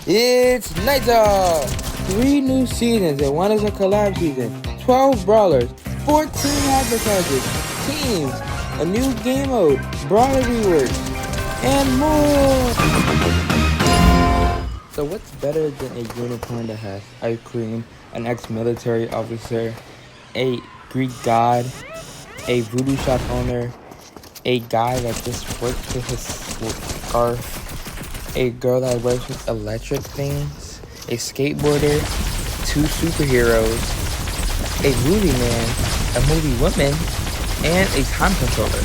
It's Nite! 3 new seasons and 1 is a collab season. 12 brawlers, 14 advertisers, teams, a new game mode, brawler reworks, and more! So what's better than a unicorn that has ice cream, an ex-military officer, a Greek god, a voodoo shop owner, a guy that just works with his scarf, a girl that works with electric things, a skateboarder, 2 superheroes, a movie man, a movie woman, and a time controller?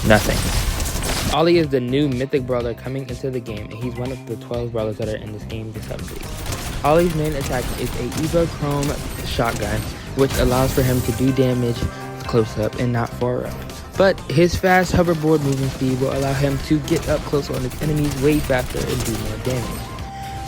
Nothing. Ollie is the new mythic brawler coming into the game, and he's one of the 12 brawlers that are in this game this update. Ollie's main attack is a Evo Chrome shotgun, which allows for him to do damage close up and not far up. But his fast hoverboard moving speed will allow him to get up close on his enemies way faster and do more damage.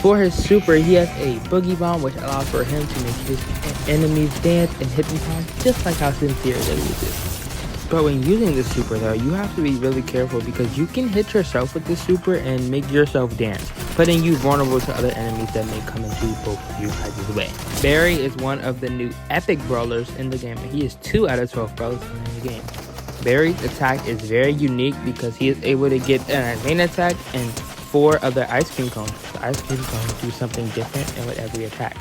For his super, he has a boogie bomb, which allows for him to make his enemies dance and hypnotize, just like how Sincere uses. But when using this super though, you have to be really careful because you can hit yourself with this super and make yourself dance, putting you vulnerable to other enemies that may come into both of you guys' way. Barry is one of the new epic brawlers in the game, and he is 2 out of 12 brawlers in the game. Barry's attack is very unique because he is able to get an main attack and 4 other ice cream cones. The ice cream cones do something different in with every attack.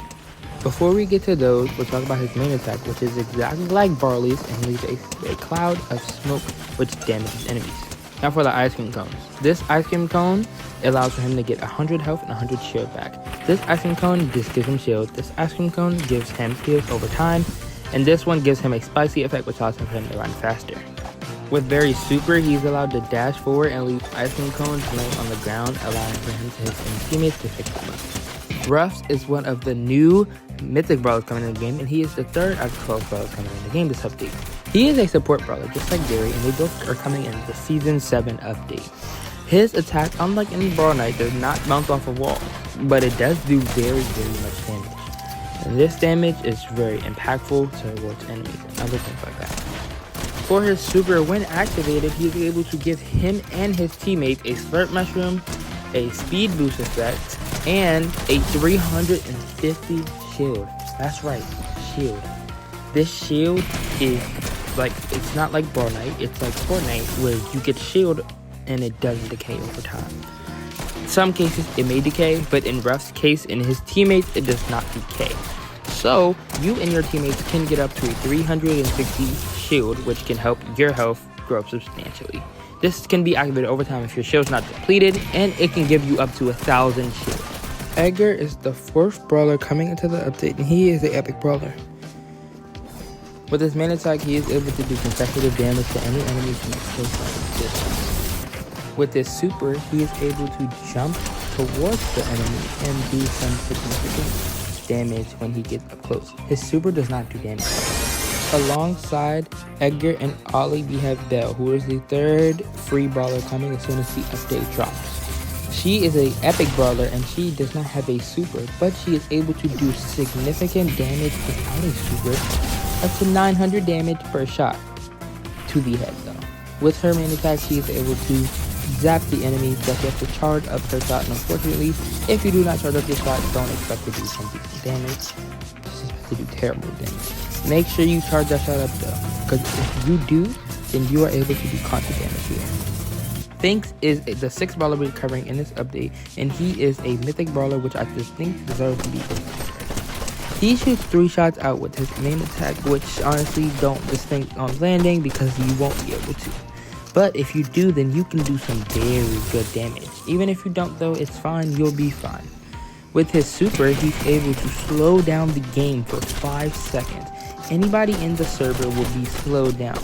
Before we get to those, we'll talk about his main attack, which is exactly like Barley's and leaves a cloud of smoke which damages enemies. Now for the ice cream cones. This ice cream cone allows for him to get 100 health and 100 shield back. This ice cream cone just gives him shield. This ice cream cone gives him heals over time. And this one gives him a spicy effect which allows for him to run faster. With Barry's super, he's allowed to dash forward and leave ice cream cones laying on the ground, allowing for him to hit his teammates to pick them up. Ruffs is one of the new mythic brawlers coming in the game, and he is the 3rd out of 12 brawlers coming in the game this update. He is a support brawler, just like Barry, and they both are coming in the Season 7 update. His attack, unlike any Brawl Knight, does not bounce off a wall, but it does do very, very much damage. And this damage is very impactful towards enemies and other things like that. For his super, when activated, he is able to give him and his teammates a slurp mushroom, a speed boost effect, and a 350 shield. That's right, shield. This shield is like, it's not like Brawl Knight, it's like Fortnite where you get shield and it doesn't decay over time. In some cases it may decay, but in Ruff's case and his teammates, it does not decay. So you and your teammates can get up to a 360 shield, which can help your health grow substantially. This can be activated over time if your shield's not depleted, and it can give you up to 1,000 shield. Edgar is the 4th brawler coming into the update, and he is the epic brawler. With his main attack, he is able to do consecutive damage to any enemy from a close distance. With his super, he is able to jump towards the enemy and do some significant damage when he gets up close. His super does not do damage. Alongside Edgar and Ollie, we have Belle, who is the 3rd free brawler coming as soon as the update drops. She is an epic brawler and she does not have a super, but she is able to do significant damage without a super, up to 900 damage per shot to the head though. With her main attack, she is able to zap the enemy, but you have to charge up her shot, and unfortunately, if you do not charge up your shot, don't expect to do some decent damage. Just expect to do terrible damage. Make sure you charge that shot up though, because if you do, then you are able to do constant damage here. Finks is the 6th brawler we're covering in this update, and he is a mythic brawler which I just think deserves to be considered. He shoots 3 shots out with his main attack, which honestly don't just think on landing because you won't be able to. But if you do, then you can do some very good damage. Even if you don't though, it's fine, you'll be fine. With his super, he's able to slow down the game for 5 seconds. Anybody in the server will be slowed down.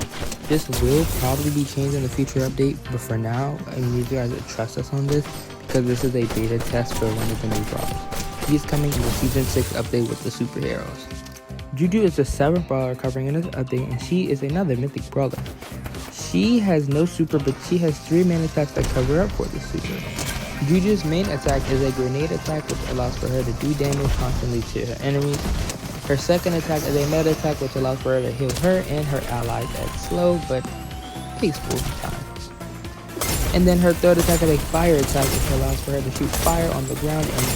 This will probably be changed in the future update, but for now, I need you guys to trust us on this because this is a beta test for one of the new brawlers. He is coming in the Season 6 update with the superheroes. Juju is the 7th brawler covering in this update, and she is another mythic brawler. She has no super, but she has 3 main attacks that cover up for this super. Juju's main attack is a grenade attack, which allows for her to do damage constantly to her enemies. Her second attack is a meta attack, which allows for her to heal her and her allies at slow but peaceful times. And then her third attack is a fire attack, which allows for her to shoot fire on the ground and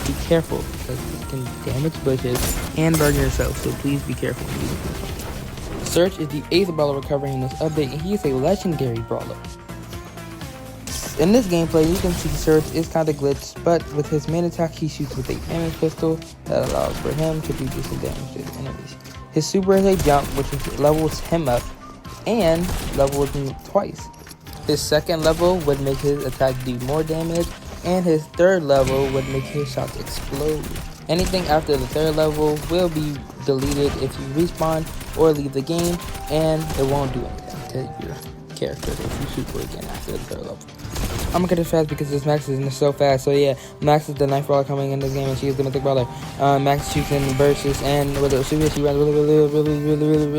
Be careful, because it can damage bushes and burn yourself, so please be careful when using this. Search is the 8th brawler recovering in this update, and he is a legendary brawler. In this gameplay, you can see Surge is kind of glitched, but with his main attack, he shoots with a damage pistol that allows for him to do decent damage to his enemies. His super is a jump, which levels him up and levels him twice. His second level would make his attack do more damage, and his third level would make his shots explode. Anything after the third level will be deleted if you respawn or leave the game, and it won't do anything to your character if you super again after the third level. I'm gonna get it fast because this Max is so fast. So yeah, Max is the 9th brawler coming in this game, and she is the mythic brawler. Max shoots in bursts, and with her super, she runs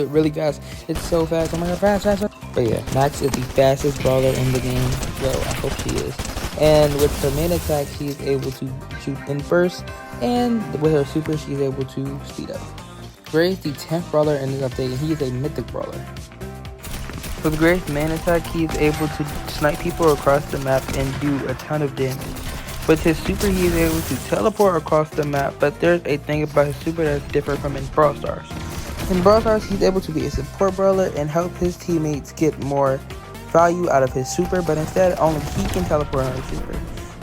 really fast. It's so fast. Oh my god, fast. But yeah, Max is the fastest brawler in the game. So I hope she is. And with her main attack, she is able to shoot in bursts, and with her super, she is able to speed up. Gray is the 10th brawler in this update, and he is a mythic brawler. With Gray's main attack, he is able to snipe people across the map and do a ton of damage. With his super, he is able to teleport across the map, but there's a thing about his super that's different from in Brawl Stars. In Brawl Stars, he's able to be a support brawler and help his teammates get more value out of his super, but instead, only he can teleport on his super.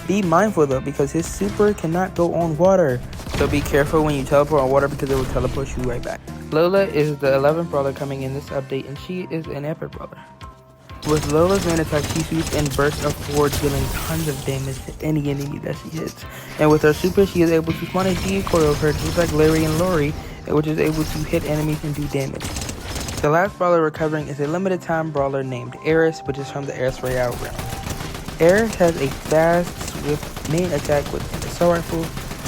Be mindful though, because his super cannot go on water, so be careful when you teleport on water because it will teleport you right back. Lola is the 11th brawler coming in this update, and she is an epic brawler. With Lola's main attack, she shoots in bursts of 4, dealing tons of damage to any enemy that she hits. And with her super, she is able to spawn a decoy over her, just like Larry and Lori, which is able to hit enemies and do damage. The last brawler recovering is a limited time brawler named Eris, which is from the Eris Royale realm. Eris has a fast, swift main attack with an assault rifle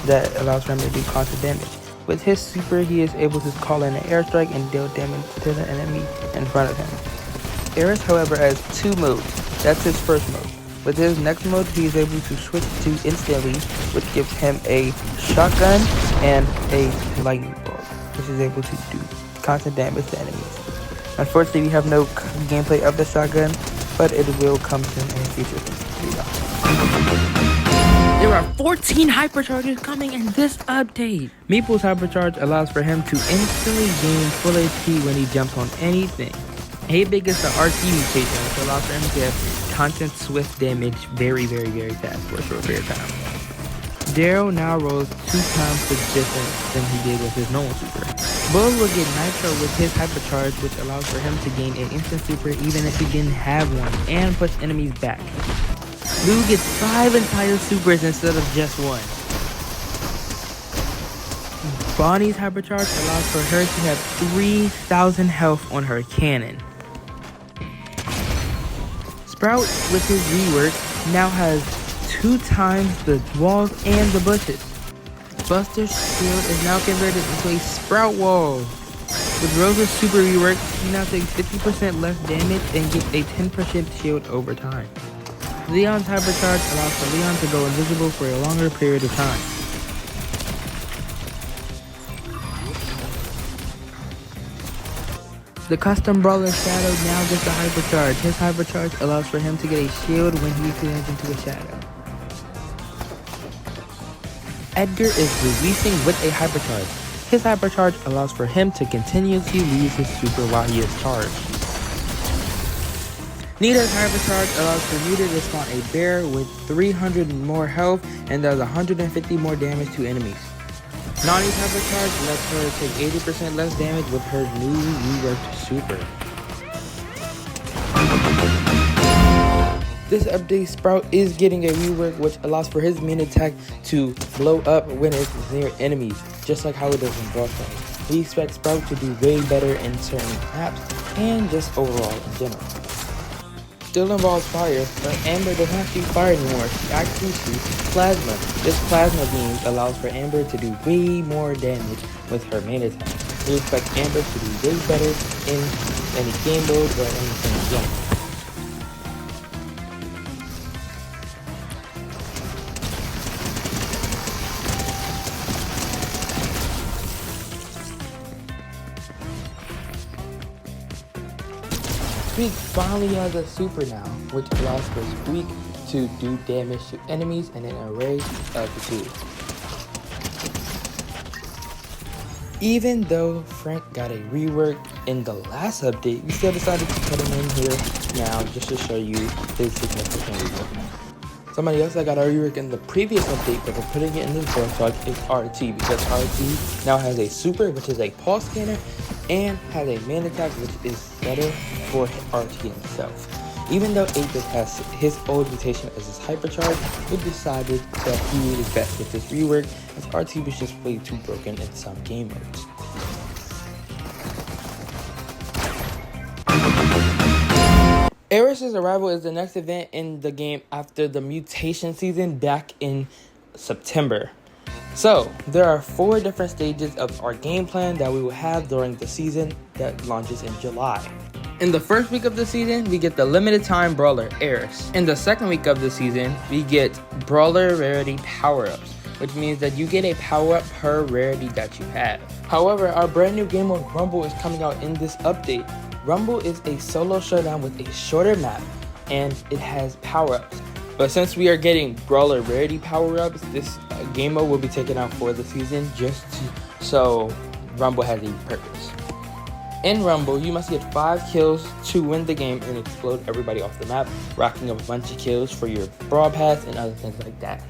that allows for him to do constant damage. With his super, he is able to call in an airstrike and deal damage to the enemy in front of him. Eris, however, has 2 modes. That's his first mode. With his next mode, he is able to switch to instantly, which gives him a shotgun and a lightning bolt, which is able to do constant damage to enemies. Unfortunately, we have no gameplay of the shotgun, but it will come soon in a future video. There are 14 hypercharges coming in this update. Meeple's hypercharge allows for him to instantly gain full HP when he jumps on anything. 8-Big is the RT mutation, which allows for him to have constant swift damage very fast for a short period of time. Daryl now rolls 2 times the distance than he did with his normal super. Bull will get Nitro with his hypercharge, which allows for him to gain an instant super even if he didn't have one, and push enemies back. Lou gets 5 entire supers instead of just 1. Bonnie's hypercharge allows for her to have 3,000 health on her cannon. Sprout, with his rework, now has 2 times the walls and the bushes. Buster's shield is now converted into a Sprout wall. With Rosa's super rework, she now takes 50% less damage and gets a 10% shield over time. Leon's hypercharge allows for Leon to go invisible for a longer period of time. The custom brawler Shadow now gets a hypercharge. His hypercharge allows for him to get a shield when he turns into a shadow. Edgar is releasing with a hypercharge. His hypercharge allows for him to continuously use his super while he is charged. Nita's hypercharge allows for Nita to spawn a bear with 300 more health and does 150 more damage to enemies. Nani's hypercharge lets her take 80% less damage with her new reworked super. This update, Sprout is getting a rework which allows for his main attack to blow up when it's near enemies, just like how it does in Brawl Stars. We expect Sprout to do way better in certain maps and just overall in general. Still involves fire, but Amber does not shoot fire anymore. She actually shoots plasma. This plasma beam allows for Amber to do way more damage with her main attack. We expect Amber to do way better in any game mode or anything else. Squeak finally has a super now, which allows for Squeak to do damage to enemies in an array of tools. Even though Frank got a rework in the last update, we still decided to put him in here now just to show you his significant rework. Somebody else that got a rework in the previous update, but we're putting it in this board talk, is RT, because RT now has a super, which is a pulse scanner, and has a main attack, which is better for RT himself. Even though 8-bit has his old mutation as his hypercharge, we decided that he is best with this rework, as RT was just way too broken in some game modes. Aeris' arrival is the next event in the game after the mutation season back in September. So, there are 4 different stages of our game plan that we will have during the season that launches in July. In the first week of the season, we get the limited time brawler Aeris. In the second week of the season, we get brawler rarity power-ups, which means that you get a power-up per rarity that you have. However, our brand new game mode Rumble is coming out in this update. Rumble is a solo showdown with a shorter map, and it has power-ups. But since we are getting brawler rarity power-ups, this game mode will be taken out for the season so Rumble has a purpose. In Rumble, you must get 5 kills to win the game and explode everybody off the map, racking up a bunch of kills for your Brawl Pass and other things like that.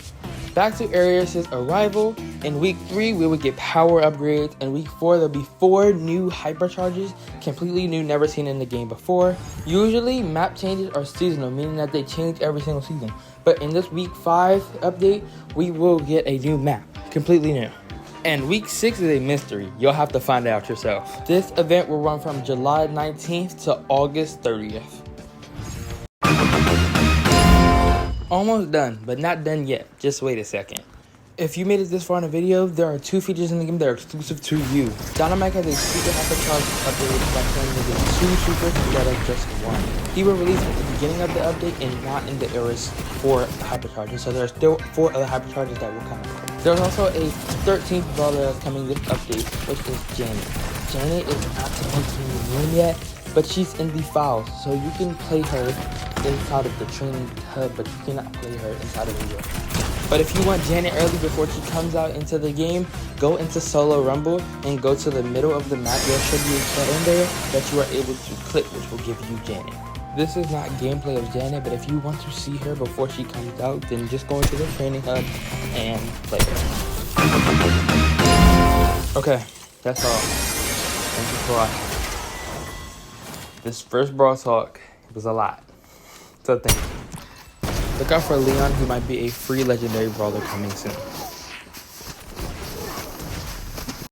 Back to Aeris' arrival, in week 3 we will get power upgrades, and week 4 there'll be 4 new hypercharges, completely new, never seen in the game before. Usually map changes are seasonal, meaning that they change every single season, but in this week 5 update, we will get a new map, completely new. And week 6 is a mystery. You'll have to find out yourself. This event will run from July 19th to August 30th. Almost done, but not done yet. Just wait a second. If you made it this far in the video, there are 2 features in the game that are exclusive to you. Dynamite has a super hypercharge update by turning into 2 supers instead of just 1. He will release at the beginning of the update and not in the Aeris 4 hypercharges, so there are still 4 other hypercharges that will come out. There's also a 13th brawler that's coming this update, which is Janet. Janet is not supposed to be in the room yet, but she's in the files, so you can play her inside of the training hub, but you cannot play her inside of the room. But if you want Janet early before she comes out into the game, go into Solo Rumble and go to the middle of the map. There should be a button there that you are able to click, which will give you Janet. This is not gameplay of Janet, but if you want to see her before she comes out, then just go into the training hub and play her. Okay, that's all. Thank you for watching. This first Brawl Talk was a lot, so thank you. Look out for Leon, who might be a free legendary brawler coming soon.